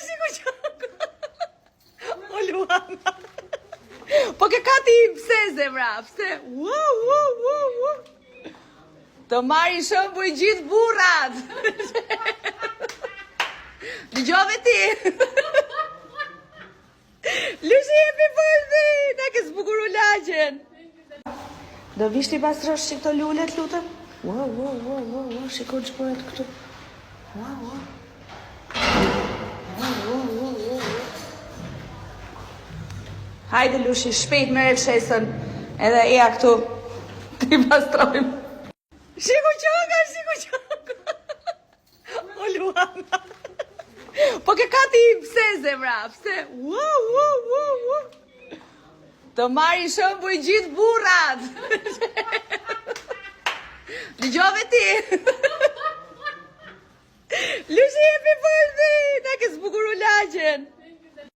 shiku që... O Luana. Po ke kati pse zemra, pse? Të marri shëmbuj gjithë burrat. Dëgjove ti. Lushi jepi përdi, ne ke zbukuru lagjen. Do vishti pastrosh që këto lullet, lutëm? Wow, shiko që përret këtu. Wow. Hajde Lushi, shpejt me reshesën, edhe eja këtu, ti pastrojmë. Shiku qoka. O Luana. Po ke kati pse zemra, pse? Të marri shëmbuj gjithë burrat. Dëgjove ti. Lushi jepi përdi, ne ke zbukuru lagjen.